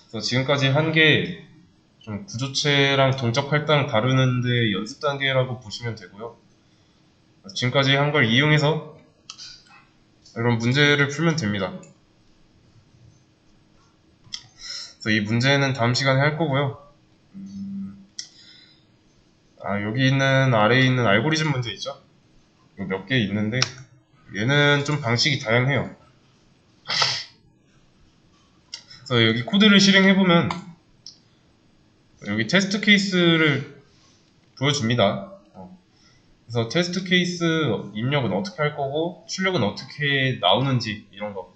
그래서 지금까지 한 게 좀 구조체랑 동적 할당 다루는데 연습 단계라고 보시면 되고요. 지금까지 한 걸 이용해서 이런 문제를 풀면 됩니다. 그래서 이 문제는 다음 시간에 할 거고요. 여기 있는 아래에 있는 알고리즘 문제 있죠? 몇 개 있는데 얘는 좀 방식이 다양해요. 그래서 여기 코드를 실행해보면 여기 테스트 케이스를 보여줍니다. 그래서 테스트 케이스 입력은 어떻게 할 거고 출력은 어떻게 나오는지 이런 거.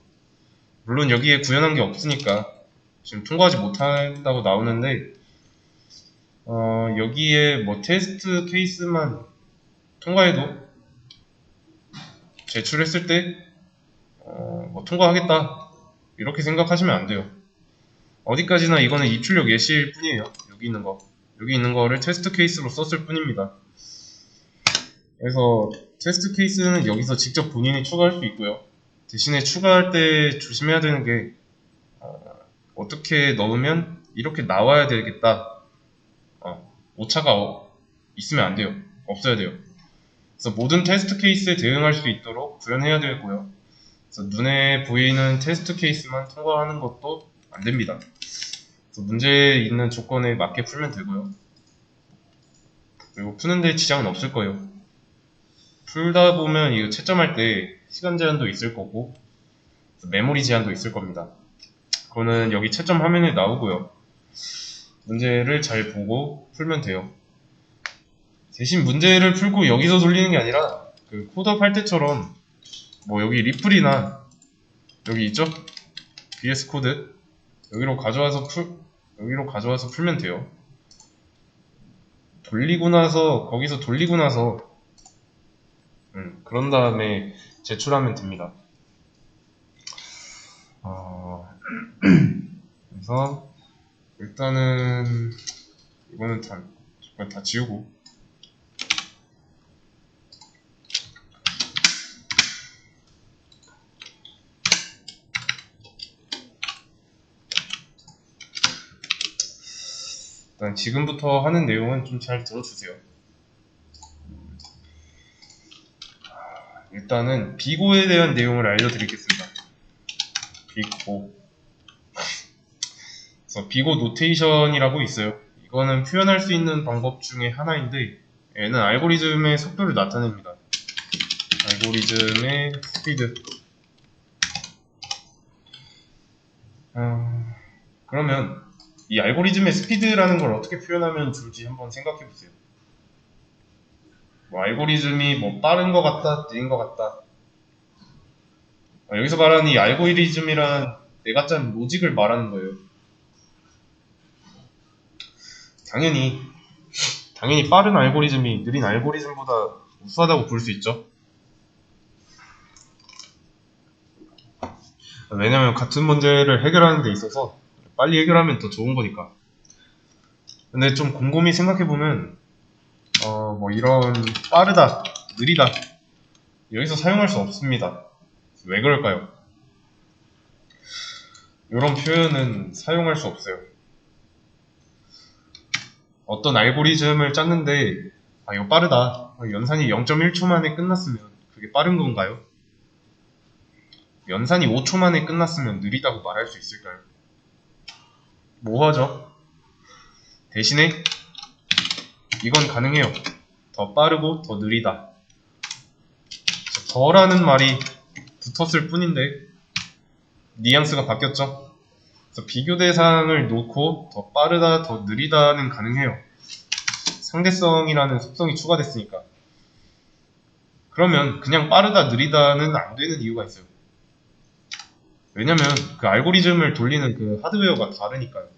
물론 여기에 구현한 게 없으니까 지금 통과하지 못한다고 나오는데 여기에 뭐 테스트 케이스만 통과해도 제출했을 때 뭐 통과하겠다 이렇게 생각하시면 안 돼요. 어디까지나 이거는 입출력 예시일 뿐이에요. 여기 있는 거를 테스트 케이스로 썼을 뿐입니다. 그래서 테스트 케이스는 여기서 직접 본인이 추가할 수 있고요. 대신에 추가할 때 조심해야 되는 게 어떻게 넣으면 이렇게 나와야 되겠다. 오차가 있으면 안 돼요. 없어야 돼요. 그래서 모든 테스트 케이스에 대응할 수 있도록 구현해야 되고요. 그래서 눈에 보이는 테스트 케이스만 통과하는 것도 안 됩니다. 그래서 문제에 있는 조건에 맞게 풀면 되고요. 그리고 푸는데 지장은 없을 거예요. 풀다 보면 이거 채점할 때 시간 제한도 있을 거고 메모리 제한도 있을 겁니다. 그거는 여기 채점 화면에 나오고요. 문제를 잘 보고 풀면 돼요. 대신 문제를 풀고 여기서 돌리는 게 아니라 그 코드업 할 때처럼 뭐 여기 리플이나 여기 있죠? VS 코드 여기로 가져와서 풀면 돼요. 거기서 돌리고 나서 그런 다음에 제출하면 됩니다. 그래서 일단은 이거는 잠깐 다 지우고 일단 지금부터 하는 내용은 좀 잘 들어주세요. 일단은 비고에 대한 내용을 알려드리겠습니다. 비고. 그래서 비고 노테이션이라고 있어요. 이거는 표현할 수 있는 방법 중에 하나인데 얘는 알고리즘의 속도를 나타냅니다. 알고리즘의 스피드. 그러면 이 알고리즘의 스피드라는 걸 어떻게 표현하면 좋을지 한번 생각해 보세요. 뭐 알고리즘이 뭐 빠른 것 같다, 느린 것 같다. 여기서 말하는 이 알고리즘이란 내가 짠 로직을 말하는 거예요. 당연히 빠른 알고리즘이 느린 알고리즘보다 우수하다고 볼 수 있죠. 왜냐면 같은 문제를 해결하는 데 있어서 빨리 해결하면 더 좋은 거니까. 근데 좀 곰곰이 생각해보면 뭐 이런 빠르다, 느리다 여기서 사용할 수 없습니다. 왜 그럴까요? 이런 표현은 사용할 수 없어요. 어떤 알고리즘을 짰는데 이거 빠르다. 연산이 0.1초 만에 끝났으면 그게 빠른 건가요? 연산이 5초 만에 끝났으면 느리다고 말할 수 있을까요? 뭐하죠? 대신에 이건 가능해요. 더 빠르고 더 느리다. 더라는 말이 붙었을 뿐인데 뉘앙스가 바뀌었죠? 그래서 비교 대상을 놓고 더 빠르다, 더 느리다는 가능해요. 상대성이라는 속성이 추가됐으니까. 그러면 그냥 빠르다, 느리다는 안 되는 이유가 있어요. 왜냐면 그 알고리즘을 돌리는 그 하드웨어가 다르니까요.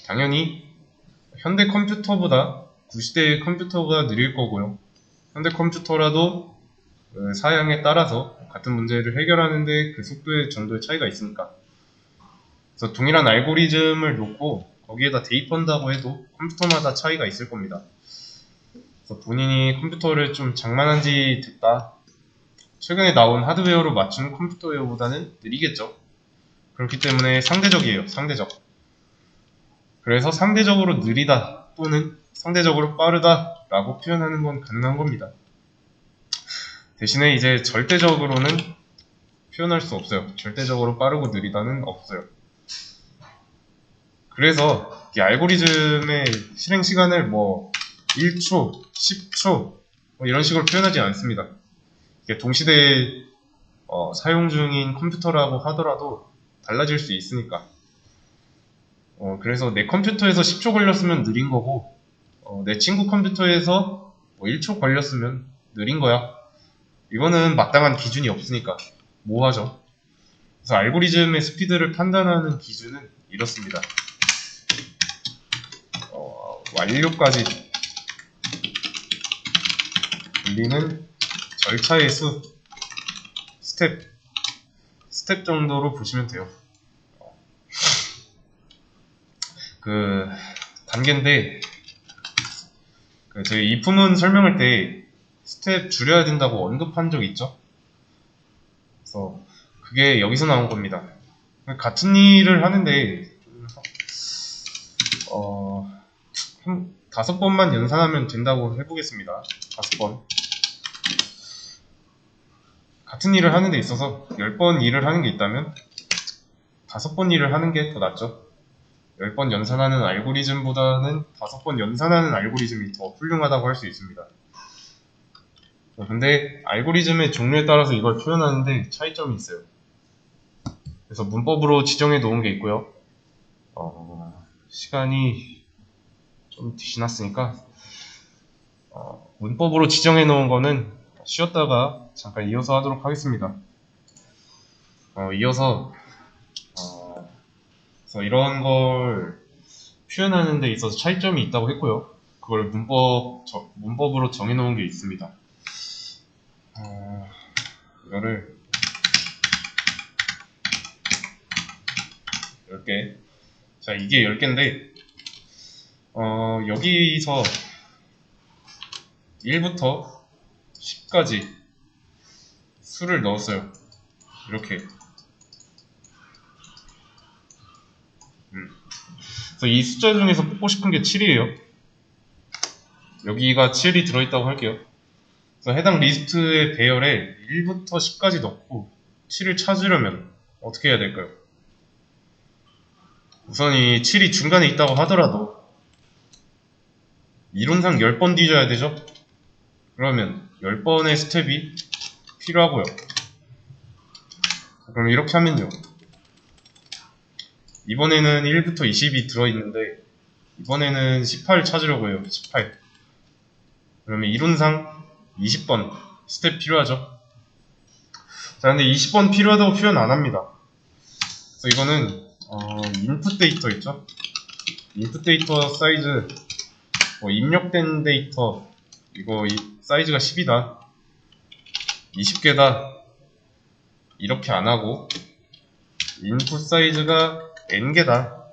당연히 현대 컴퓨터보다 구시대의 컴퓨터가 느릴 거고요. 현대 컴퓨터라도 그 사양에 따라서 같은 문제를 해결하는데 그 속도의 정도의 차이가 있으니까. 그래서 동일한 알고리즘을 놓고 거기에다 대입한다고 해도 컴퓨터마다 차이가 있을 겁니다. 그래서 본인이 컴퓨터를 좀 장만한 지 됐다. 최근에 나온 하드웨어로 맞춘 컴퓨터웨어보다는 느리겠죠. 그렇기 때문에 상대적이에요. 상대적. 그래서 상대적으로 느리다 또는 상대적으로 빠르다 라고 표현하는 건 가능한 겁니다. 대신에 이제 절대적으로는 표현할 수 없어요. 절대적으로 빠르고 느리다는 없어요. 그래서 이 알고리즘의 실행 시간을 뭐 1초, 10초 뭐 이런 식으로 표현하지 않습니다. 이게 동시대에 사용 중인 컴퓨터라고 하더라도 달라질 수 있으니까. 그래서 내 컴퓨터에서 10초 걸렸으면 느린 거고, 내 친구 컴퓨터에서 뭐 1초 걸렸으면 느린 거야. 이거는 마땅한 기준이 없으니까 뭐하죠? 그래서 알고리즘의 스피드를 판단하는 기준은 이렇습니다. 완료까지 돌리는 절차의 수, 스텝 정도로 보시면 돼요. 그 단계인데, 저희 이 품은 설명할 때 스텝 줄여야 된다고 언급한 적 있죠? 그래서 그게 여기서 나온 겁니다. 같은 일을 하는데 한 5번만 연산하면 된다고 해보겠습니다. 5번. 같은 일을 하는 데 있어서 10번 일을 하는 게 있다면 5번 일을 하는 게 더 낫죠. 10번 연산하는 알고리즘보다는 5번 연산하는 알고리즘이 더 훌륭하다고 할 수 있습니다. 근데 알고리즘의 종류에 따라서 이걸 표현하는데 차이점이 있어요. 그래서 문법으로 지정해 놓은 게 있고요. 시간이 좀 지났으니까 문법으로 지정해 놓은 거는 쉬었다가 잠깐 이어서 하도록 하겠습니다. 이어서 그래서 이런 걸 표현하는 데 있어서 차이점이 있다고 했고요. 그걸 문법으로 정해 놓은 게 있습니다. 이거를 10개. 자, 이게 10개인데 여기서 1부터 10까지 수를 넣었어요. 이렇게. 그래서 이 숫자 중에서 뽑고 싶은 게 7이에요. 여기가 7이 들어있다고 할게요. 그래서 해당 리스트의 배열에 1부터 10까지 넣고 7을 찾으려면 어떻게 해야 될까요? 우선 이 7이 중간에 있다고 하더라도 이론상 10번 뒤져야 되죠? 그러면 10번의 스텝이 필요하고요. 그럼 이렇게 하면요. 이번에는 1부터 20이 들어있는데 이번에는 18 찾으려고 해요. 18. 그러면 이론상 20번 스텝 필요하죠. 자, 근데 20번 필요하다고 표현 안 합니다. 그래서 이거는 인풋 데이터 있죠? 인풋 데이터 사이즈 입력된 데이터 이거 사이즈가 10이다 20개다 이렇게 안 하고 인풋 사이즈가 n개다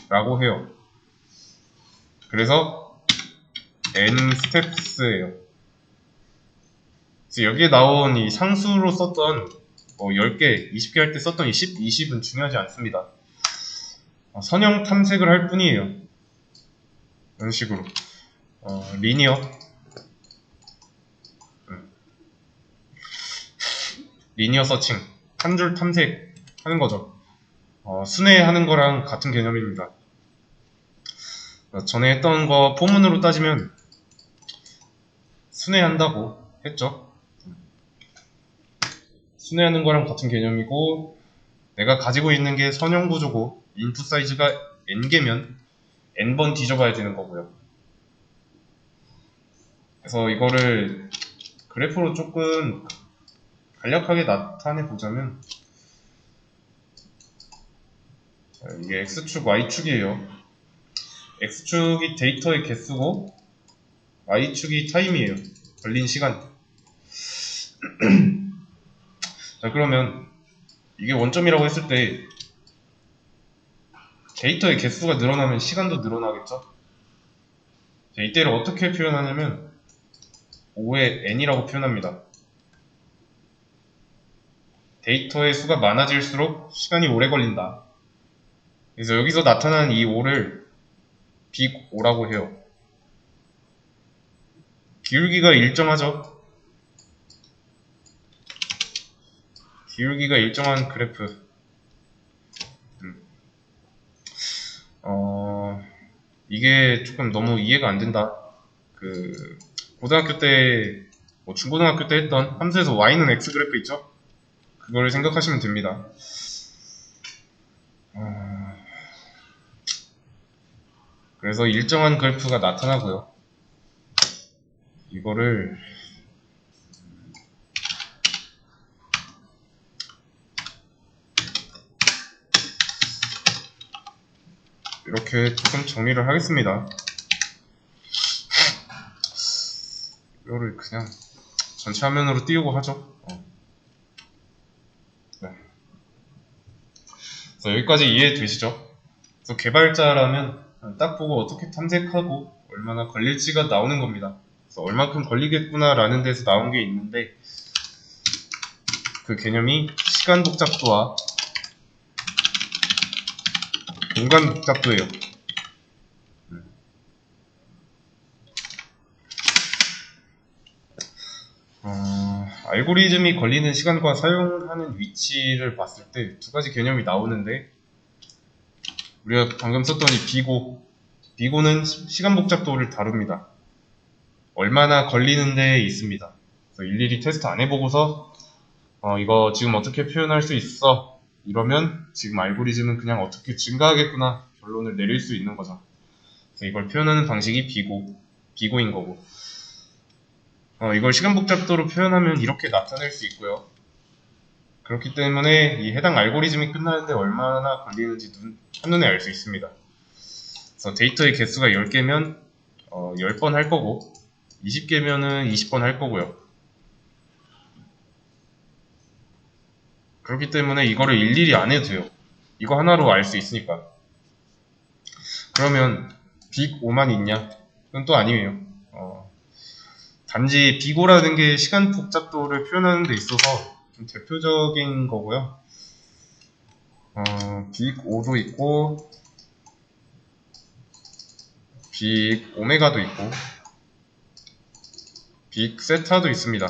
라고 해요. 그래서 n 스텝스예요. 그래서 여기에 나온 이 상수로 썼던 10개, 20개 할 때 썼던 이 10, 20은 중요하지 않습니다. 선형 탐색을 할 뿐이에요. 이런 식으로 리니어 서칭 한 줄 탐색하는 거죠. 순회하는 거랑 같은 개념입니다. 전에 했던 거 포문으로 따지면 순회한다고 했죠. 순회하는 거랑 같은 개념이고 내가 가지고 있는 게 선형 구조고 인풋 사이즈가 n개면 n번 뒤져봐야 되는 거고요. 그래서 이거를 그래프로 조금 간략하게 나타내 보자면 이게 x축, y축이에요. x축이 데이터의 개수고 y축이 타임이에요. 걸린 시간. 자, 그러면 이게 원점이라고 했을 때 데이터의 개수가 늘어나면 시간도 늘어나겠죠? 자, 이때를 어떻게 표현하냐면 5의 n이라고 표현합니다. 데이터의 수가 많아질수록 시간이 오래 걸린다. 그래서 여기서 나타난 이 O를 빅 O라고 해요. 기울기가 일정하죠. 기울기가 일정한 그래프. 이게 조금 너무 이해가 안 된다. 고등학교 때, 중고등학교 때 했던 함수에서 y는 x 그래프 있죠? 그걸 생각하시면 됩니다. 그래서 일정한 그래프가 나타나고요. 이거를 이렇게 조금 정리를 하겠습니다. 이거를 그냥 전체 화면으로 띄우고 하죠. 네. 그래서 여기까지 이해되시죠? 그래서 개발자라면 딱 보고 어떻게 탐색하고 얼마나 걸릴지가 나오는 겁니다. 그래서 얼만큼 걸리겠구나 라는 데서 나온 게 있는데, 그 개념이 시간 복잡도와 공간 복잡도예요. 알고리즘이 걸리는 시간과 사용하는 위치를 봤을 때 두 가지 개념이 나오는데, 우리가 방금 썼던 이 비고는 시간 복잡도를 다룹니다. 얼마나 걸리는 데에 있습니다. 그래서 일일이 테스트 안 해보고서 이거 지금 어떻게 표현할 수 있어? 이러면 지금 알고리즘은 그냥 어떻게 증가하겠구나 결론을 내릴 수 있는 거죠. 그래서 이걸 표현하는 방식이 비고인 거고, 이걸 시간 복잡도로 표현하면 이렇게 나타낼 수 있고요. 그렇기 때문에 이 해당 알고리즘이 끝나는데 얼마나 걸리는지 한눈에 알 수 있습니다. 그래서 데이터의 개수가 10개면 10번 할 거고, 20개면은 20번 할 거고요. 그렇기 때문에 이거를 일일이 안 해도 돼요. 이거 하나로 알 수 있으니까. 그러면 빅 5만 있냐? 그건 또 아니에요. 단지 빅5라는 게 시간 복잡도를 표현하는 데 있어서 좀 대표적인 거고요. 빅5도 있고, 빅 오메가도 있고, 빅 세타도 있습니다.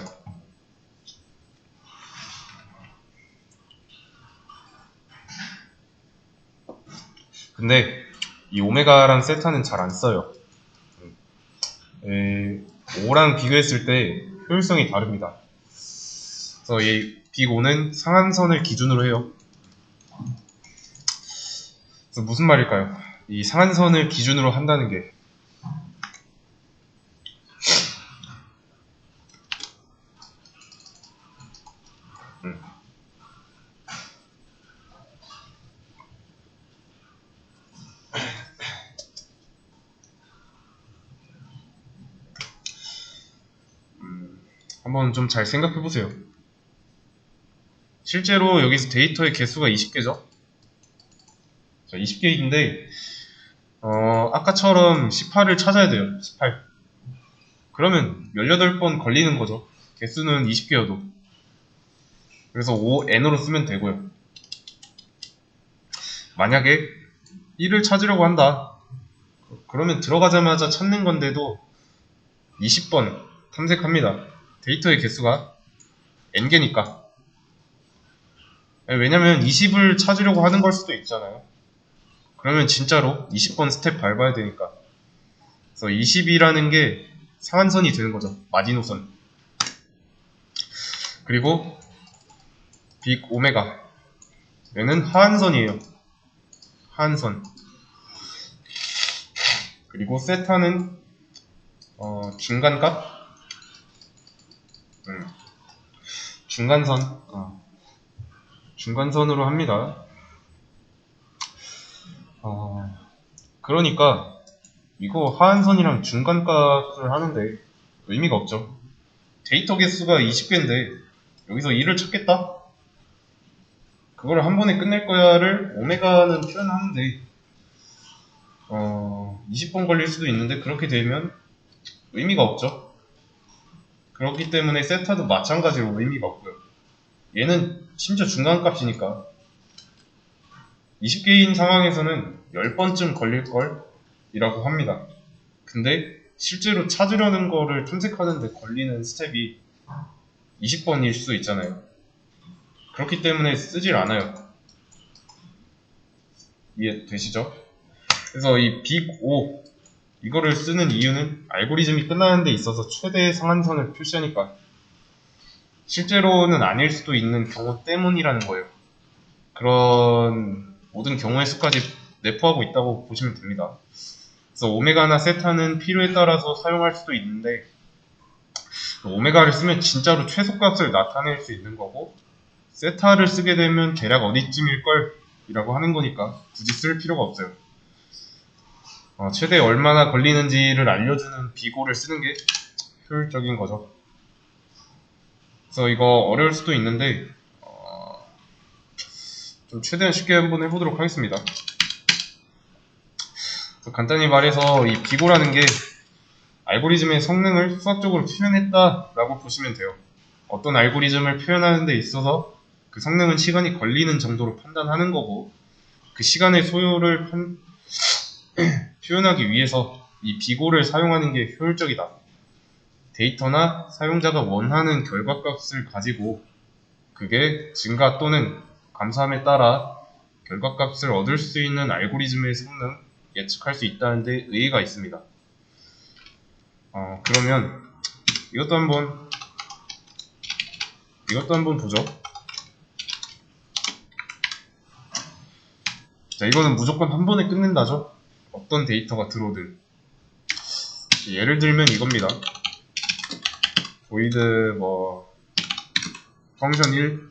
근데 이 오메가랑 세타는 잘 안 써요. 5랑 비교했을 때 효율성이 다릅니다. 그래서 이 빅5는 상한선을 기준으로 해요. 그래서 무슨 말일까요? 이 상한선을 기준으로 한다는 게, 한번 좀 잘 생각해 보세요. 실제로 여기서 데이터의 개수가 20개죠? 자, 20개인데, 아까처럼 18을 찾아야 돼요. 18. 그러면 18번 걸리는 거죠. 개수는 20개여도. 그래서 5n으로 쓰면 되고요. 만약에 1을 찾으려고 한다. 그러면 들어가자마자 찾는 건데도 20번 탐색합니다. 데이터의 개수가 n개니까. 왜냐면 20을 찾으려고 하는 걸 수도 있잖아요. 그러면 진짜로 20번 스텝 밟아야 되니까. 그래서 20이라는 게 상한선이 되는 거죠. 마지노선. 그리고 빅 오메가. 얘는 하한선이에요. 하한선. 그리고 세타는 중간값? 중간선. 중간선으로 합니다. 그러니까 이거 하한선이랑 중간값을 하는데 의미가 없죠. 데이터 개수가 20개인데 여기서 1을 찾겠다? 그걸 한 번에 끝낼 거야를 오메가는 표현하는데 20번 걸릴 수도 있는데 그렇게 되면 의미가 없죠. 그렇기 때문에 세타도 마찬가지로 의미가 없고요. 얘는 심지어 중간값이니까 20개인 상황에서는 10번쯤 걸릴걸? 이라고 합니다. 근데 실제로 찾으려는 거를 탐색하는데 걸리는 스텝이 20번일 수 있잖아요. 그렇기 때문에 쓰질 않아요. 이해되시죠? 그래서 이 빅5 이거를 쓰는 이유는 알고리즘이 끝나는 데 있어서 최대의 상한선을 표시하니까 실제로는 아닐 수도 있는 경우 때문이라는 거예요. 그런 모든 경우의 수까지 내포하고 있다고 보시면 됩니다. 그래서 오메가나 세타는 필요에 따라서 사용할 수도 있는데 오메가를 쓰면 진짜로 최소값을 나타낼 수 있는 거고 세타를 쓰게 되면 대략 어디쯤일걸 이라고 하는 거니까 굳이 쓸 필요가 없어요. 최대 얼마나 걸리는지를 알려주는 비고를 쓰는 게 효율적인 거죠. 그래서 이거 어려울 수도 있는데 좀 최대한 쉽게 한번 해보도록 하겠습니다. 간단히 말해서 이 비고라는 게 알고리즘의 성능을 수학적으로 표현했다라고 보시면 돼요. 어떤 알고리즘을 표현하는 데 있어서 그 성능은 시간이 걸리는 정도로 판단하는 거고 그 시간의 소요를 표현하기 위해서 이 비고를 사용하는 게 효율적이다. 데이터나 사용자가 원하는 결과값을 가지고 그게 증가 또는 감소함에 따라 결과값을 얻을 수 있는 알고리즘의 성능 예측할 수 있다는 데 의의가 있습니다. 그러면 이것도 한번 보죠. 자, 이거는 무조건 한 번에 끝낸다죠. 어떤 데이터가 들어오든. 예를 들면 이겁니다. void 펑션 1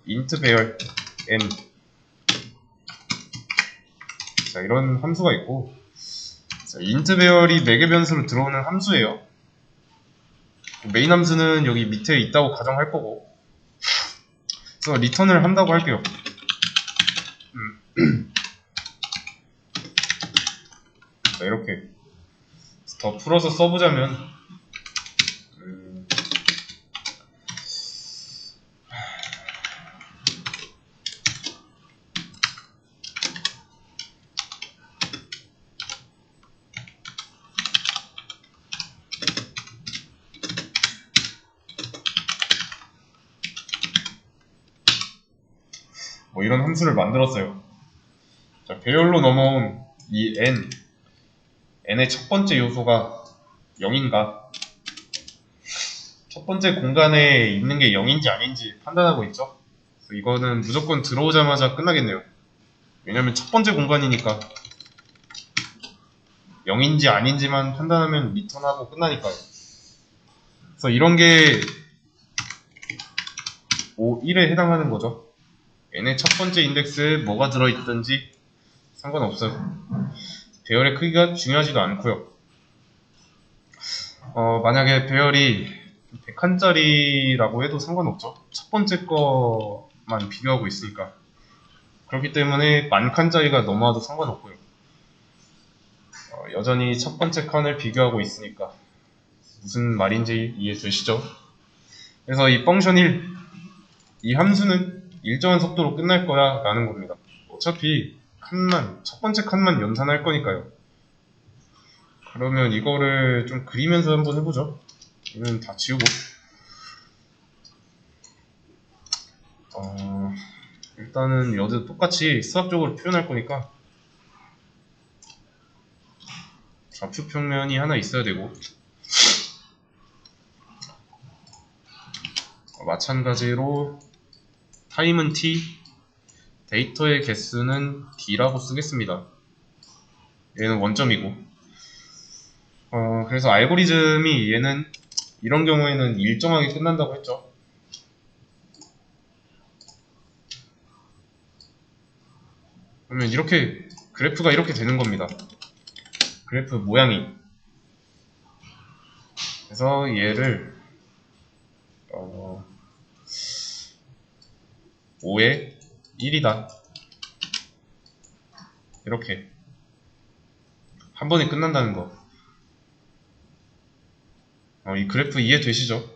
int 배열 n. 자, 이런 함수가 있고, 자, int 배열이 4개 변수로 들어오는 함수예요. 메인 함수는 여기 밑에 있다고 가정할 거고, 그래서 리턴을 한다고 할게요. 자, 이렇게 더 풀어서 써보자면 이런 함수를 만들었어요. 자, 배열로 넘어온 이 n의 첫 번째 요소가 0인가 첫 번째 공간에 있는 게 0인지 아닌지 판단하고 있죠. 그래서 이거는 무조건 들어오자마자 끝나겠네요. 왜냐면 첫 번째 공간이니까 0인지 아닌지만 판단하면 리턴하고 끝나니까요. 그래서 이런 게 1에 해당하는 거죠. n의 첫 번째 인덱스에 뭐가 들어있든지 상관없어요. 배열의 크기가 중요하지도 않고요. 만약에 배열이 100칸짜리라고 해도 상관없죠. 첫 번째 거만 비교하고 있으니까. 그렇기 때문에 10,000칸짜리가 넘어와도 상관없고요. 여전히 첫 번째 칸을 비교하고 있으니까 무슨 말인지 이해되시죠? 그래서 이 펑션 1, 이 함수는 일정한 속도로 끝날 거야 라는 겁니다. 어차피 첫 번째 칸만 연산할 거니까요. 그러면 이거를 좀 그리면서 한번 해보죠. 이건 다 지우고 일단은 여기도 똑같이 수학적으로 표현할 거니까 좌표 평면이 하나 있어야 되고 마찬가지로 타임은 t, 데이터의 개수는 d라고 쓰겠습니다. 얘는 원점이고 그래서 알고리즘이 얘는 이런 경우에는 일정하게 끝난다고 했죠. 그러면 이렇게 그래프가 이렇게 되는 겁니다. 그래프 모양이. 그래서 얘를 5에 1이다. 이렇게 한 번에 끝난다는 거. 이 그래프 이해되시죠?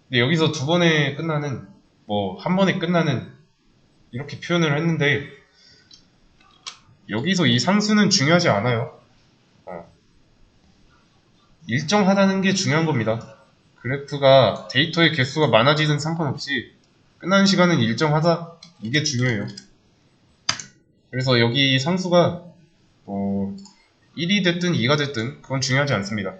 근데 여기서 두 번에 끝나는, 뭐 한 번에 끝나는 이렇게 표현을 했는데 여기서 이 상수는 중요하지 않아요. 일정하다는 게 중요한 겁니다. 그래프가 데이터의 개수가 많아지든 상관없이 끝나는 시간은 일정하다, 이게 중요해요. 그래서 여기 상수가 뭐 1이 됐든 2가 됐든 그건 중요하지 않습니다.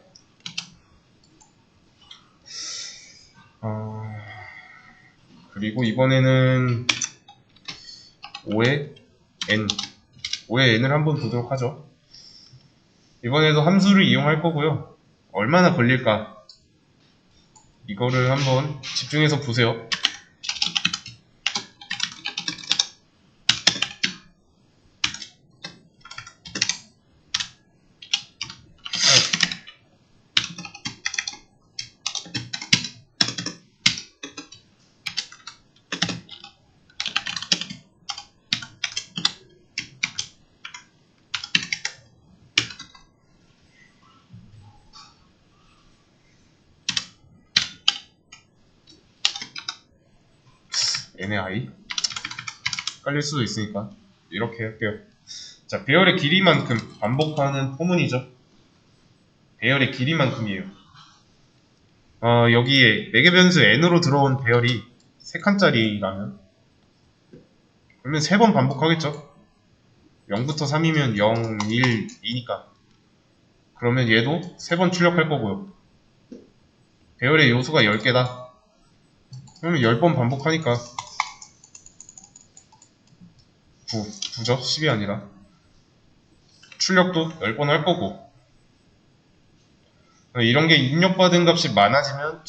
그리고 이번에는 5의 n, 5의 n을 한번 보도록 하죠. 이번에도 함수를 이용할 거고요. 얼마나 걸릴까? 이거를 한번 집중해서 보세요. n의 i? 헷갈릴 수도 있으니까 이렇게 할게요. 자, 배열의 길이만큼 반복하는 포문이죠. 배열의 길이만큼이에요. 여기에 매개 변수 n으로 들어온 배열이 3칸짜리라면 그러면 3번 반복하겠죠. 0부터 3이면 0, 1, 2니까 그러면 얘도 3번 출력할 거고요. 배열의 요소가 10개다. 그러면 10번 반복하니까 9죠? 10이 아니라. 출력도 10번 할 거고. 이런 게 입력받은 값이 많아지면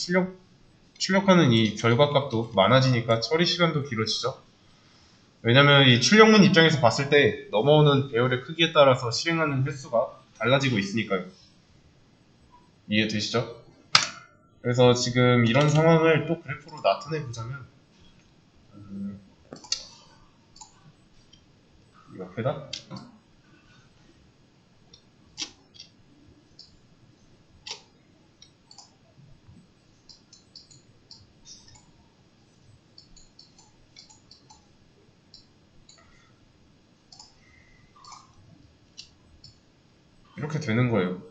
출력하는 이 결과값도 많아지니까 처리 시간도 길어지죠. 왜냐면 이 출력문 입장에서 봤을 때 넘어오는 배열의 크기에 따라서 실행하는 횟수가 달라지고 있으니까요. 이해되시죠? 그래서 지금 이런 상황을 또 그래프로 나타내 보자면 옆에다 이렇게 되는 거예요.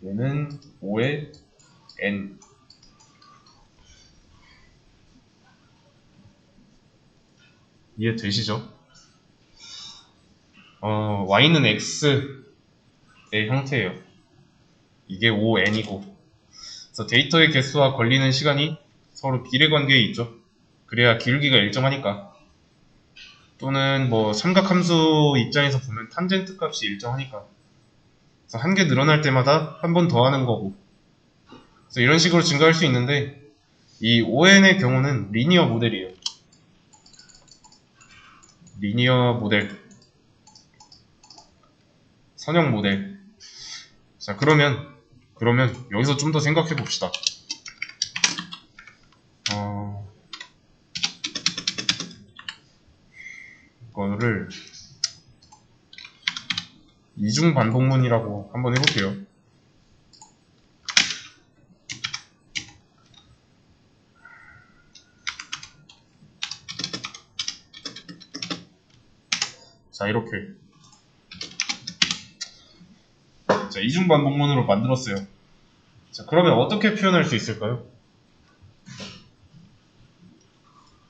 얘는 5의 n, 이해되시죠? y는 x의 형태예요. 이게 5n이고 그래서 데이터의 개수와 걸리는 시간이 서로 비례관계에 있죠. 그래야 기울기가 일정하니까. 또는 뭐 삼각함수 입장에서 보면 탄젠트 값이 일정하니까. 그래서 한 개 늘어날 때마다 한 번 더 하는 거고. 그래서 이런 식으로 증가할 수 있는데 이 ON의 경우는 리니어 모델이에요. 리니어 모델, 선형 모델. 자, 그러면 여기서 좀 더 생각해 봅시다. 이거를 이중 반복문이라고 한번 해볼게요. 자, 이렇게. 자, 이중 반복문으로 만들었어요. 자, 그러면 어떻게 표현할 수 있을까요?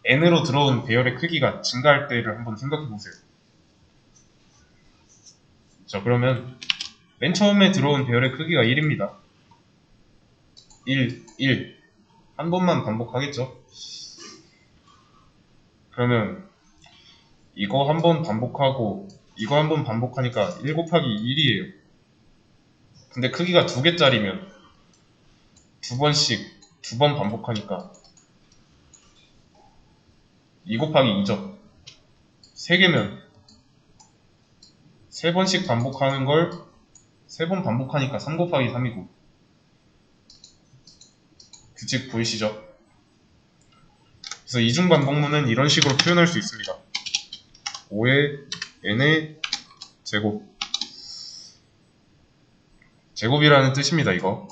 n으로 들어온 배열의 크기가 증가할 때를 한번 생각해 보세요. 자, 그러면 맨 처음에 들어온 배열의 크기가 1입니다. 1. 한 번만 반복하겠죠? 그러면 이거 한 번 반복하고 이거 한 번 반복하니까 1 곱하기 1이에요. 근데 크기가 2개짜리면 두 번씩 2번 반복하니까 2 곱하기 2죠. 3개면 3번씩 반복하는 걸 3번 반복하니까 3 곱하기 3이고 규칙 보이시죠? 그래서 이중 반복문은 이런 식으로 표현할 수 있습니다. 5의 n의 제곱, 제곱이라는 뜻입니다. 이거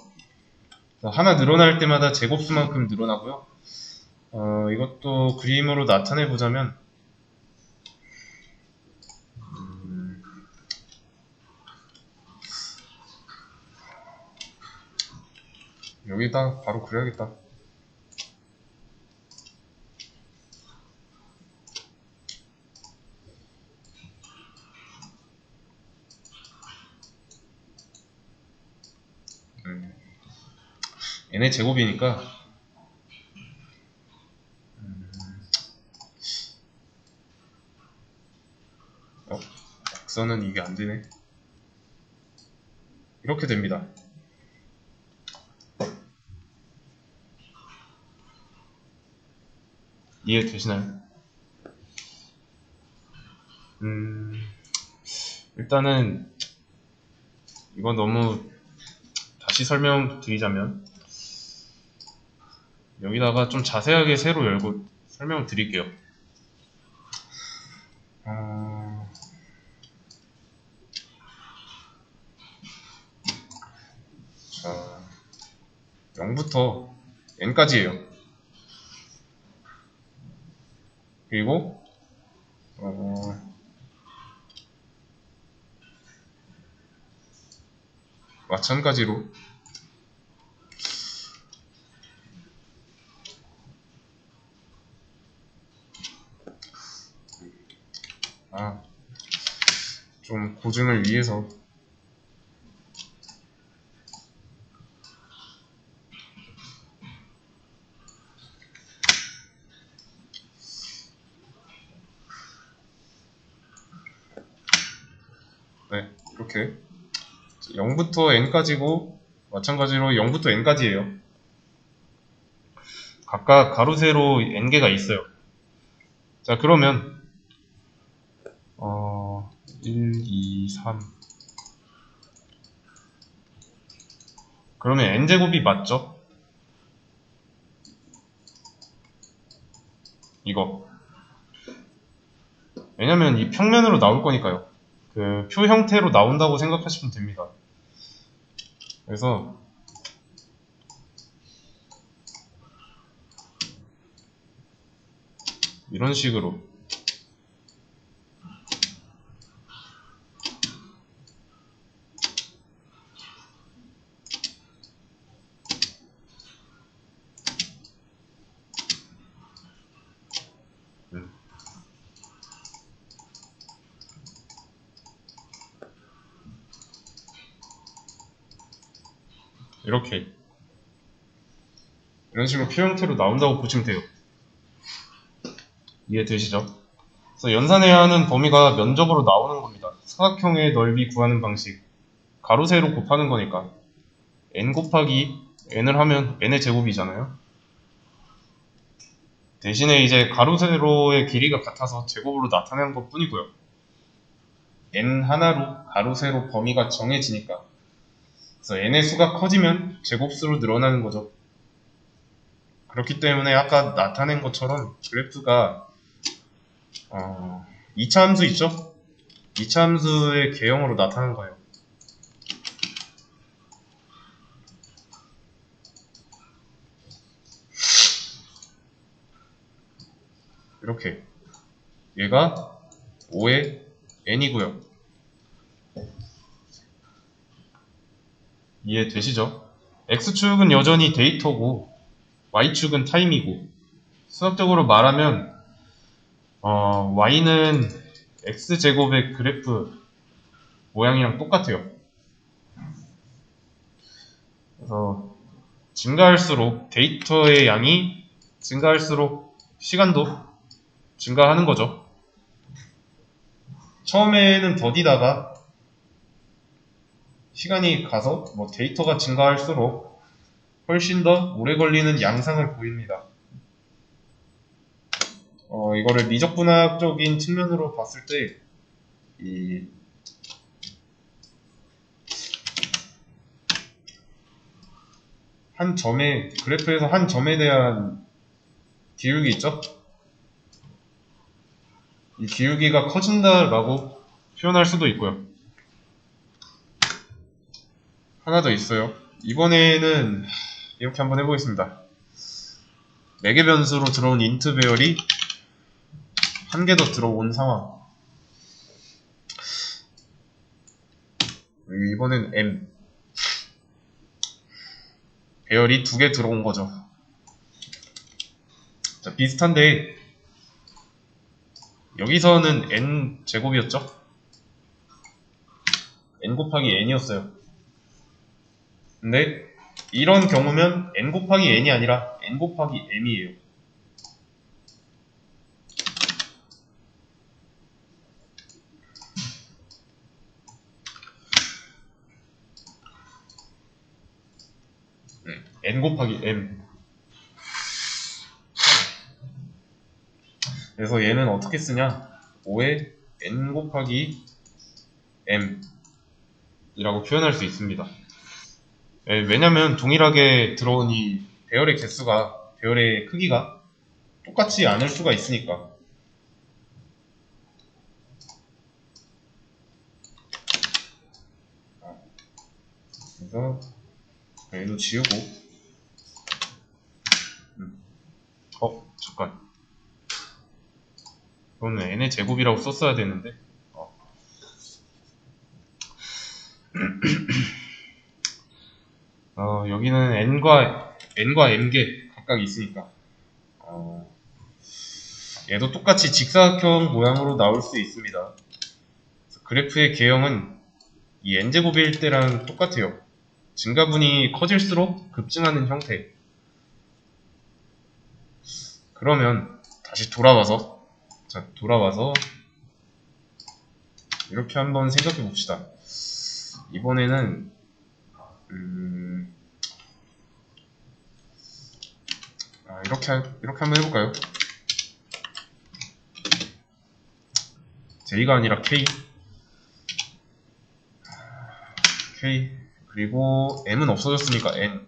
하나 늘어날 때마다 제곱수만큼 늘어나고요. 이것도 그림으로 나타내 보자면 여기다 바로 그려야겠다. n의 제곱이니까 곡선은 이게 안되네. 이렇게 됩니다. 이해되시나요? 일단은 이건 너무 다시 설명드리자면 여기다가 좀 자세하게 세로 열고 설명을 드릴게요. 자, 0부터 n까지예요. 그리고 마찬가지로 좀 고증을 위해서 네, 이렇게 0부터 n까지고 마찬가지로 0부터 n까지예요. 각각 가로 세로 n개가 있어요. 자, 그러면 1, 2, 3 그러면 n제곱이 맞죠? 이거 왜냐면 이 평면으로 나올 거니까요. 그 표 형태로 나온다고 생각하시면 됩니다. 그래서 이런 식으로 이렇게 이런 식으로 표 형태로 나온다고 보시면 돼요. 이해되시죠? 그래서 연산해야 하는 범위가 면적으로 나오는 겁니다. 사각형의 넓이 구하는 방식 가로 세로 곱하는 거니까 n 곱하기 n을 하면 n의 제곱이잖아요. 대신에 이제 가로 세로의 길이가 같아서 제곱으로 나타내는 것 뿐이고요. n 하나로 가로 세로 범위가 정해지니까 그래서 n의 수가 커지면 제곱수로 늘어나는 거죠. 그렇기 때문에 아까 나타낸 것처럼 그래프가 2차 함수 있죠? 2차 함수의 개형으로 나타나는 거예요. 이렇게 얘가 5의 n이고요. 이해되시죠? x축은 여전히 데이터고 y축은 타임이고 수학적으로 말하면 y는 x제곱의 그래프 모양이랑 똑같아요. 그래서 증가할수록 데이터의 양이 증가할수록 시간도 증가하는 거죠. 처음에는 더디다가 시간이 가서 데이터가 증가할수록 훨씬 더 오래 걸리는 양상을 보입니다. 이거를 미적분학적인 측면으로 봤을 때 한 점에 그래프에서 한 점에 대한 기울기 있죠? 이 기울기가 커진다라고 표현할 수도 있고요. 하나 더 있어요. 이번에는 이렇게 한번 해보겠습니다. 4개 변수로 들어온 int 배열이 한 개 더 들어온 상황. 이번엔 m 배열이 2개 들어온 거죠. 자, 비슷한데 여기서는 n 제곱이었죠? n 곱하기 n이었어요. 근데 이런 경우면 n 곱하기 n이 아니라 n 곱하기 m이에요. n 곱하기 m. 그래서 얘는 어떻게 쓰냐? 5에 n 곱하기 m 이라고 표현할 수 있습니다. 왜냐면 동일하게 들어온 이 배열의 개수가, 배열의 크기가 똑같지 않을 수가 있으니까. 그래서 얘도 지우고, 잠깐. 이거는 n의 제곱이라고 썼어야 되는데. 여기는 n과 m개 각각 있으니까 얘도 똑같이 직사각형 모양으로 나올 수 있습니다. 그래프의 개형은 이 n제곱일 때랑 똑같아요. 증가분이 커질수록 급증하는 형태. 그러면 다시 돌아와서 이렇게 한번 생각해 봅시다. 이번에는 이렇게 한번 해볼까요? j가 아니라 k 그리고 m은 없어졌으니까 n.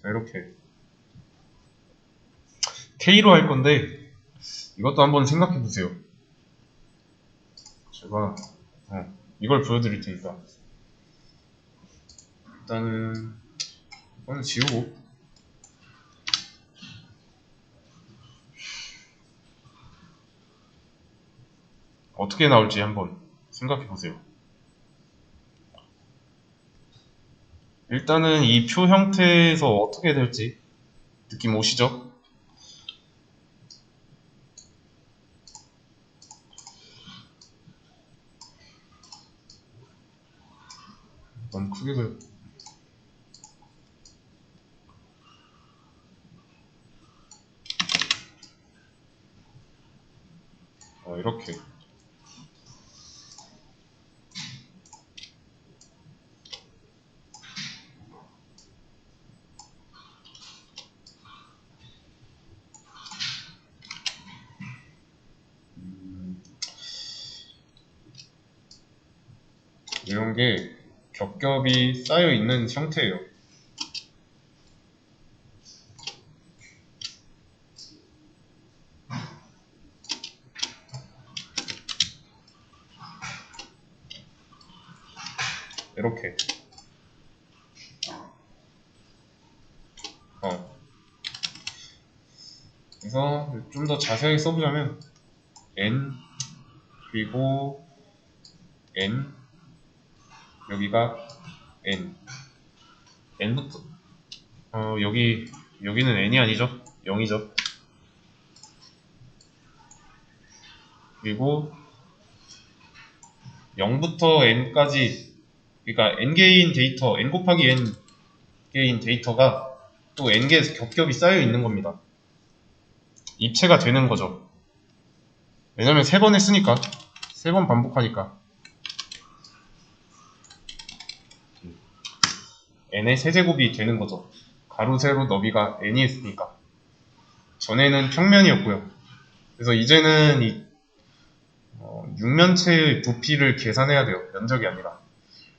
자, 이렇게 k로 할 건데 이것도 한번 생각해 보세요. 제가 이걸 보여드릴 테니까 일단은 이거는 지우고 어떻게 나올지 한번 생각해 보세요. 일단은 이 표 형태에서 어떻게 될지 느낌 오시죠? 너무 크게 이렇게 이런 게 겹겹이 쌓여 있는 형태예요. 이렇게 그래서 좀 더 자세하게 써보자면 n 그리고 n 여기가 n부터 여기는 n이 아니죠? 0이죠. 그리고 0부터 n까지, 그러니까 n개인 데이터, n 곱하기 n개인 데이터가 또 n개 겹겹이 쌓여 있는 겁니다. 입체가 되는 거죠. 왜냐면 3번 했으니까, 3번 반복하니까 n의 세제곱이 되는 거죠. 가로, 세로, 너비가 n이 있으니까. 전에는 평면이었고요. 그래서 이제는 이 육면체의 부피를 계산해야 돼요. 면적이 아니라.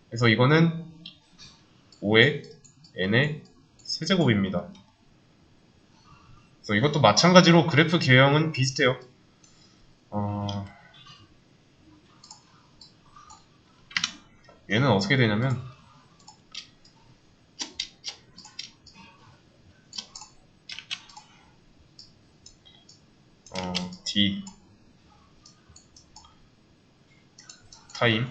그래서 이거는 5의 n의 세제곱입니다. 그래서 이것도 마찬가지로 그래프 개형은 비슷해요. 얘는 어떻게 되냐면 D 타임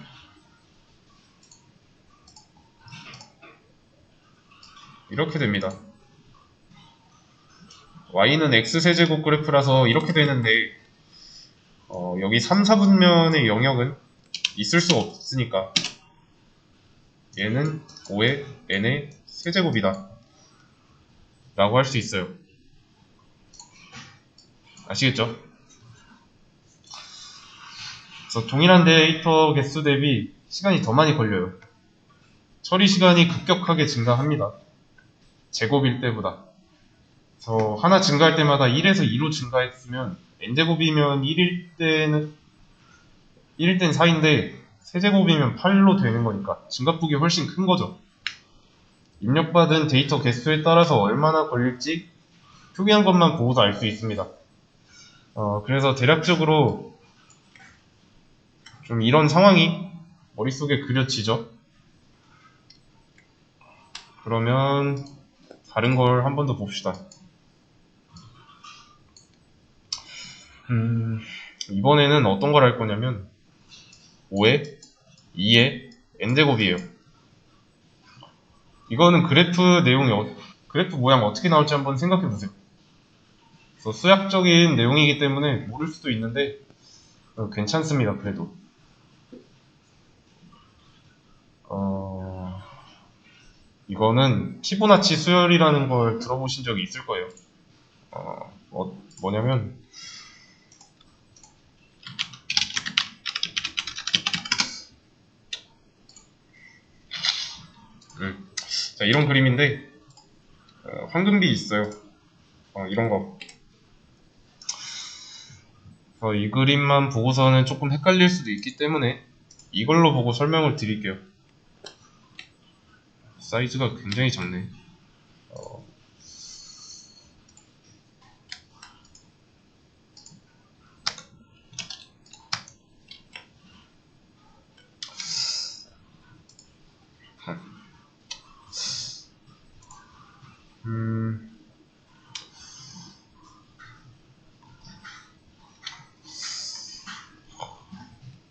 이렇게 됩니다. y는 x세제곱 그래프라서 이렇게 되는데 여기 3, 4분면의 영역은 있을 수 없으니까 얘는 5의 n의 세제곱이다 라고 할 수 있어요. 아시겠죠? 그래서 동일한 데이터 개수 대비 시간이 더 많이 걸려요. 처리 시간이 급격하게 증가합니다. 제곱일 때보다. 그래서 하나 증가할 때마다 1에서 2로 증가했으면 n제곱이면 1일 때는 4인데 세제곱이면 8로 되는 거니까 증가폭이 훨씬 큰 거죠. 입력받은 데이터 개수에 따라서 얼마나 걸릴지 표기한 것만 보고도 알 수 있습니다. 그래서 대략적으로 좀 이런 상황이 머릿속에 그려지죠. 그러면 다른 걸 한 번 더 봅시다. 이번에는 어떤 걸 할 거냐면 5의 2의 n제곱이에요. 이거는 그래프 내용이 그래프 모양 어떻게 나올지 한번 생각해 보세요. 그래서 수학적인 내용이기 때문에 모를 수도 있는데 괜찮습니다. 그래도 이거는 피보나치 수열이라는 걸 들어보신 적이 있을 거예요. 뭐냐면 자, 이런 그림인데 황금비 있어요. 이런 거. 이 그림만 보고서는 조금 헷갈릴 수도 있기 때문에 이걸로 보고 설명을 드릴게요. 사이즈가 굉장히 작네.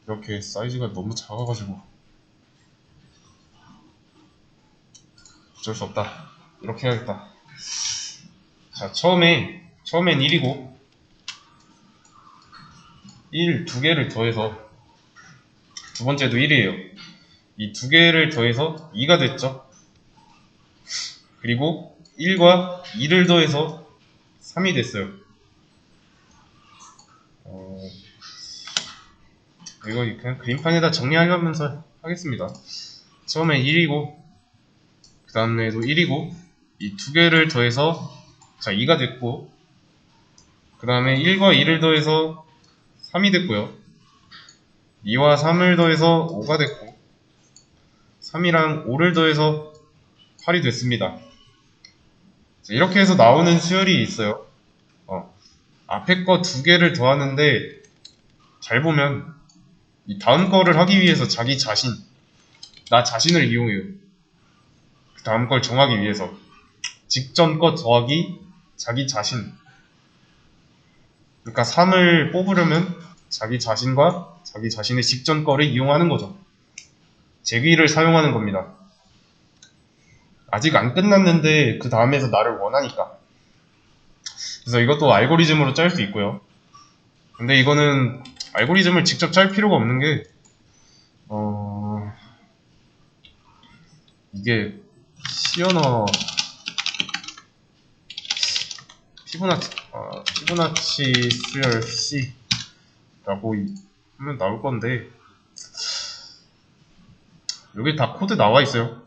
이렇게 사이즈가 너무 작아가지고 어쩔 수 없다. 이렇게 해야겠다. 자, 처음엔 1이고 1 두 개를 더해서 두 번째도 1이에요. 이 두 개를 더해서 2가 됐죠. 그리고 1과 2를 더해서 3이 됐어요. 이거 그냥 그림판에다 정리하면서 하겠습니다. 처음엔 1이고 그 다음에도 1이고 이 두 개를 더해서 자 2가 됐고 그 다음에 1과 2를 더해서 3이 됐고요. 2와 3을 더해서 5가 됐고 3이랑 5를 더해서 8이 됐습니다. 자, 이렇게 해서 나오는 수열이 있어요. 앞에 거 두 개를 더하는데 잘 보면 이 다음 거를 하기 위해서 자기 자신, 나 자신을 이용해요. 그 다음 걸 정하기 위해서 직전 거 더하기 자기 자신. 그러니까 3을 뽑으려면 자기 자신과 자기 자신의 직전 거를 이용하는 거죠. 제기를 사용하는 겁니다. 아직 안 끝났는데 그 다음에서 나를 원하니까. 그래서 이것도 알고리즘으로 짤 수 있고요. 근데 이거는 알고리즘을 직접 짤 필요가 없는 게 이게 시어너 피보나치 수열 C라고 하면 나올 건데 여기 다 코드 나와 있어요.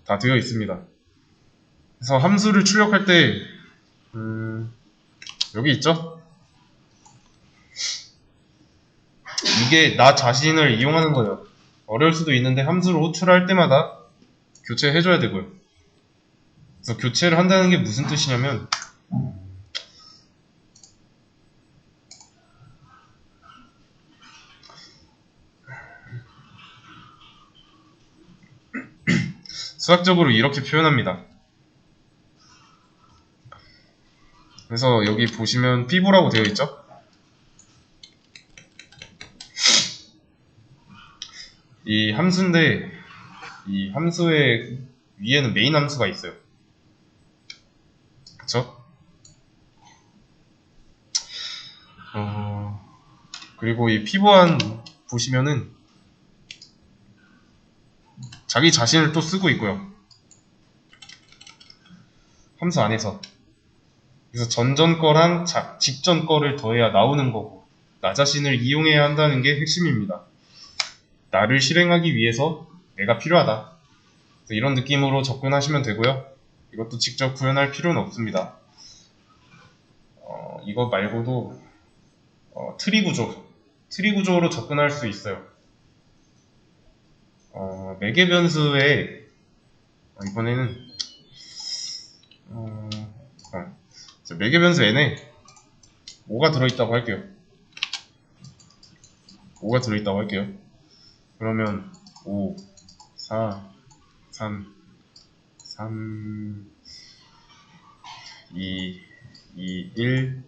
다 되어 있습니다. 그래서 함수를 출력할 때 여기 있죠? 이게 나 자신을 이용하는 거예요. 어려울 수도 있는데 함수를 호출할 때마다 교체해줘야 되고요. 그래서 교체를 한다는 게 무슨 뜻이냐면 수학적으로 이렇게 표현합니다. 그래서 여기 보시면 피보라고 되어 있죠? 이 함수인데 이 함수의 위에는 메인 함수가 있어요. 그쵸? 그리고 이 피보안 보시면은 자기 자신을 또 쓰고 있고요. 함수 안에서. 그래서 전전 거랑 직전 거를 더해야 나오는 거고 나 자신을 이용해야 한다는 게 핵심입니다. 나를 실행하기 위해서 내가 필요하다. 이런 느낌으로 접근하시면 되고요. 이것도 직접 구현할 필요는 없습니다. 이거 말고도 트리 구조로 접근할 수 있어요. 매개 변수에 이번에는 매개 변수 n에 5가 들어있다고 할게요. 5가 들어있다고 할게요. 그러면 5, 4, 3, 3, 2, 2, 1.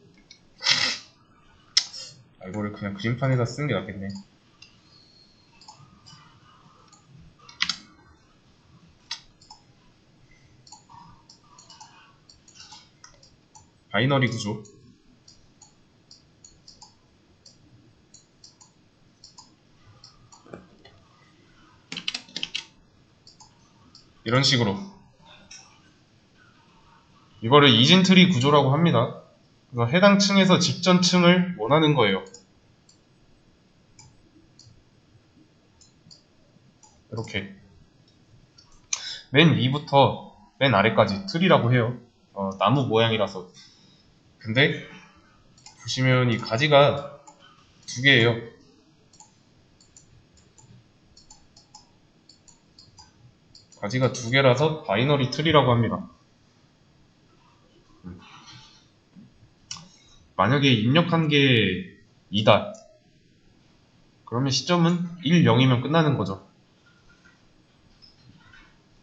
이거를 그냥 그림판에다 쓰는 게 낫겠네. 바이너리 구조. 이런 식으로. 이거를 이진트리 구조라고 합니다. 그래서 해당 층에서 직전 층을 원하는 거예요. 이렇게. 맨 위부터 맨 아래까지 트리라고 해요. 나무 모양이라서. 근데 보시면 이 가지가 두 개예요. 가지가 두 개라서 바이너리 트리라고 합니다. 만약에 입력한 게 2다. 그러면 시점은 1, 0이면 끝나는 거죠.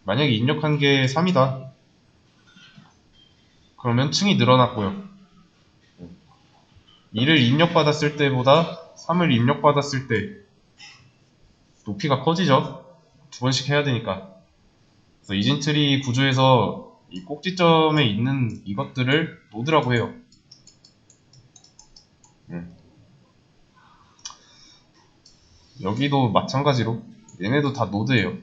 만약에 입력한 게 3이다. 그러면 층이 늘어났고요. 2를 입력받았을 때보다 3을 입력받았을 때 높이가 커지죠. 두 번씩 해야 되니까. 그래서 이진트리 구조에서 이 꼭지점에 있는 이것들을 노드라고 해요. 여기도 마찬가지로 얘네도 다 노드예요.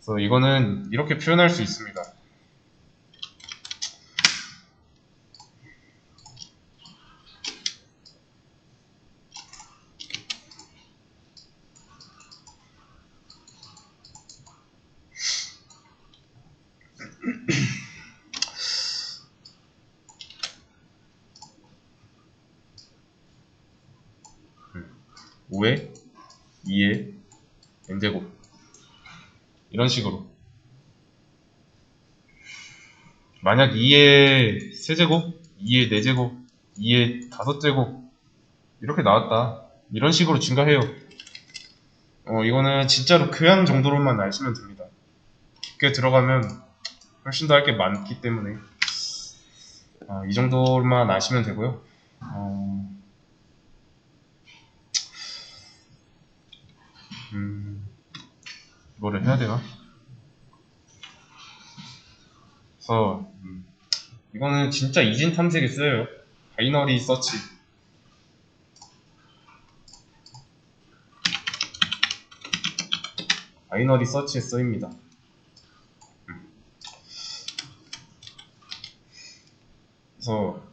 그래서 이거는 이렇게 표현할 수 있습니다. 음. 5에 2에 n제곱 이런 식으로. 만약 2에 세제곱, 2에 4제곱, 2에 5제곱 이렇게 나왔다. 이런 식으로 증가해요. 이거는 진짜로 교양 정도로만 아시면 됩니다. 깊게 들어가면 훨씬 더 할 게 많기 때문에 이 정도만 아시면 되고요. 이거를 해야 되나? 그래서 이거는 진짜 이진 탐색에 쓰여요. 바이너리 서치. 바이너리 서치에 쓰입니다. 그래서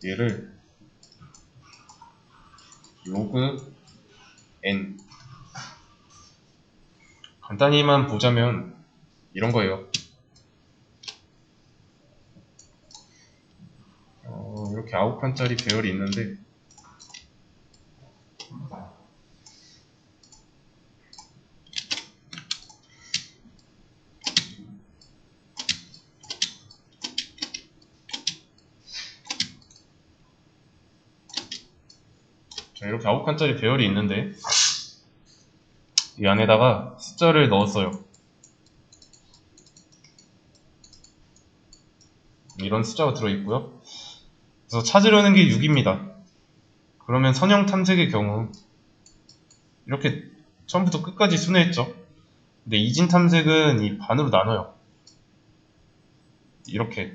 얘를 로그 n 간단히만 보자면 이런 거예요. 이렇게 9칸짜리 배열이 있는데 자, 이렇게 9칸짜리 배열이 있는데 이 안에다가 숫자를 넣었어요. 이런 숫자가 들어있고요. 그래서 찾으려는 게 6입니다. 그러면 선형 탐색의 경우 이렇게 처음부터 끝까지 순회했죠. 근데 이진 탐색은 이 반으로 나눠요. 이렇게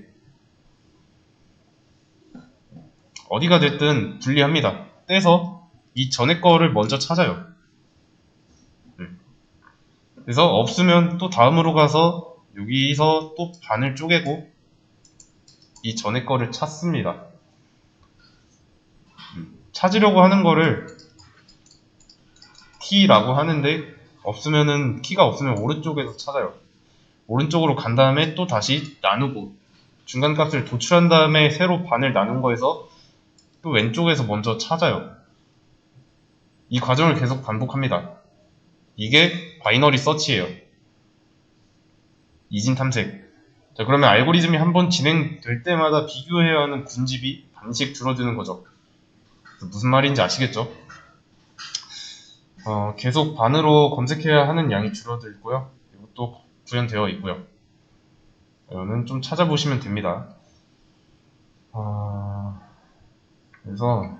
어디가 됐든 분리합니다. 떼서 이 전에 거를 먼저 찾아요. 그래서 없으면 또 다음으로 가서 여기서 또 반을 쪼개고 이 전에 거를 찾습니다. 찾으려고 하는 거를 키라고 하는데 없으면은 키가 없으면 오른쪽에서 찾아요. 오른쪽으로 간 다음에 또 다시 나누고 중간 값을 도출한 다음에 새로 반을 나눈 거에서 또 왼쪽에서 먼저 찾아요. 이 과정을 계속 반복합니다. 이게 바이너리 서치예요. 이진 탐색. 자, 그러면 알고리즘이 한번 진행될 때마다 비교해야 하는 군집이 반씩 줄어드는 거죠. 무슨 말인지 아시겠죠? 계속 반으로 검색해야 하는 양이 줄어들고요. 이것도 구현되어 있고요. 이거는 좀 찾아보시면 됩니다. 그래서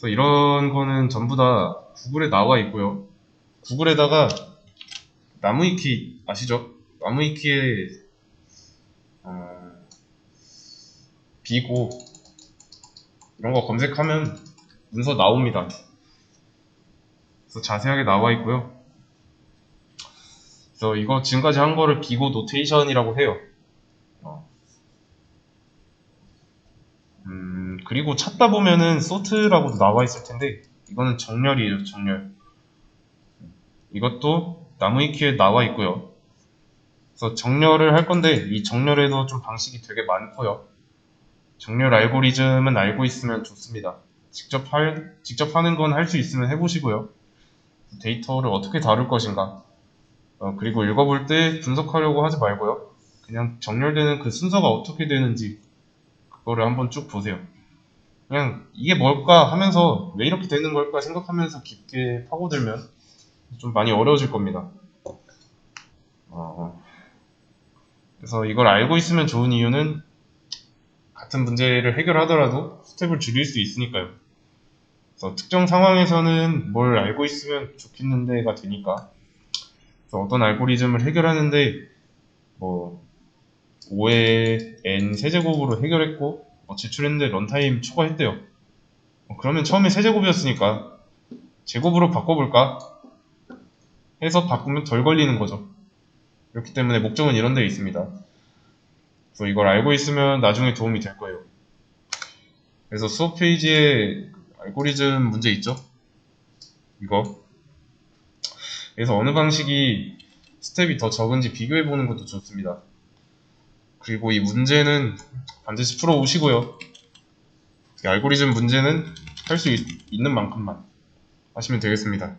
이런 거는 전부 다 구글에 나와 있고요. 구글에다가 나무위키 아시죠? 나무위키에 비고 이런 거 검색하면 문서 나옵니다. 그래서 자세하게 나와 있고요. 그래서 이거 지금까지 한 거를 비고 노테이션이라고 해요. 그리고 찾다 보면은 소트라고도 나와 있을 텐데 이거는 정렬이에요. 정렬. 이것도 나무위키에 나와 있고요. 그래서 정렬을 할 건데 이 정렬에도 좀 방식이 되게 많고요. 정렬 알고리즘은 알고 있으면 좋습니다. 직접 하는 건 할 수 있으면 해보시고요. 데이터를 어떻게 다룰 것인가. 그리고 읽어볼 때 분석하려고 하지 말고요. 그냥 정렬되는 그 순서가 어떻게 되는지 그거를 한번 쭉 보세요. 그냥 이게 뭘까 하면서 왜 이렇게 되는 걸까 생각하면서 깊게 파고들면 좀 많이 어려워질 겁니다. 그래서 이걸 알고 있으면 좋은 이유는 같은 문제를 해결하더라도 스텝을 줄일 수 있으니까요. 그래서 특정 상황에서는 뭘 알고 있으면 좋겠는데가 되니까. 그래서 어떤 알고리즘을 해결하는데 뭐 5의 n 세제곱으로 해결했고 제출했는데 런타임 초과했대요. 그러면 처음에 세제곱이었으니까 제곱으로 바꿔볼까 해서 바꾸면 덜 걸리는 거죠. 그렇기 때문에 목적은 이런 데 있습니다. 그래서 이걸 알고 있으면 나중에 도움이 될 거예요. 그래서 수업 페이지에 알고리즘 문제 있죠? 이거. 그래서 어느 방식이 스텝이 더 적은지 비교해보는 것도 좋습니다. 그리고 이 문제는 반드시 풀어오시고요. 알고리즘 문제는 할 수 있는 만큼만 하시면 되겠습니다.